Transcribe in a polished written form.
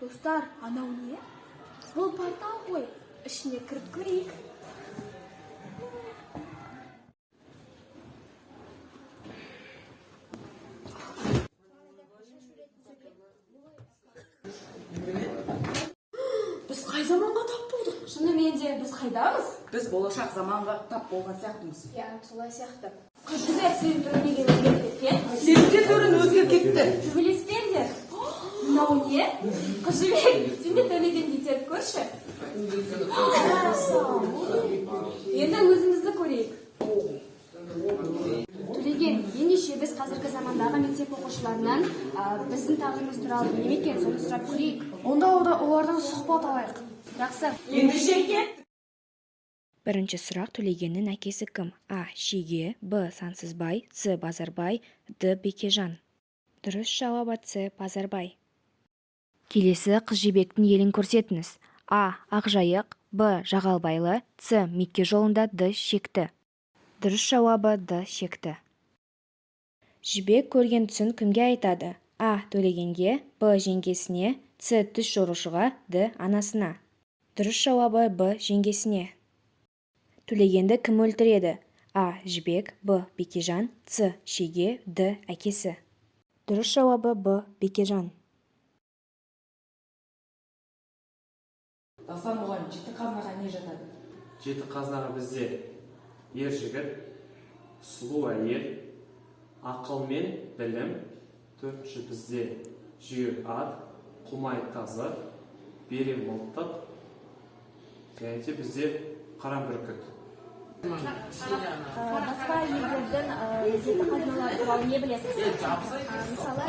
Достар, анау не? Бұл портал ғой. Ішіне кіріп көрейік. Біз қай заманға тап болдық? Шынымен де біз қайдамыз? Біз болашақ заманға тап болған сияқтымыз. Иә, солай сияқты. Қажыбек сен түрмеген өзгеріп кеткен. Сенің де түрің өзгеріп кетті. Төбелеспеңдер. Мынау не? Қажыбек, сен де төлеген дейтеріп көрші. Енді өзімізді көрейік. Төлеген, ендеше біз қазіргі замандағы мектеп оқушыларынан біздің тағдырымыз туралы не екен соны сұрап көрейік. Онда олардан сұхбат алайық. Жақсы. Ендеше кет. Бірінші сұрақ: Төлегеннің әкесі кім? А. Шеге, Б. Сансызбай, С. Базарбай, Д. Бекежан. Дұрыс жауап С. Базарбай. Келесі қыз жібектің елін көрсетіңіз. А. Ақжайық, Б. Жағалбайлы, С. Мекке жолында, Д. Шекті. Дұрыс жауабы Д. Шекті. Жібек көрген түсін кімге айтады? А. Төлегенге, Б. Жеңгесіне, С. Түс жорушыға, Д. Анасына. Дұрыс жауабы Б. Жеңгесіне. Төлегенді кім өлтіреді? А. Жібек, Б. Бекежан, С. Шеге, Д. Әкесі. Дұрыс жауабы Б. Бекежан. Дастан мұғалім, жеті қазынаға не жатады? Жеті қазынаға бізде ер жігіт, сұлу әйел, ақыл мен білім, төртінші бізде жүйрік ат, құмай тазы, бере мылтық, және де бізде қара бүркіт. Басқа елдердің жеті қазыналары туралы не білесіз? Мысалы,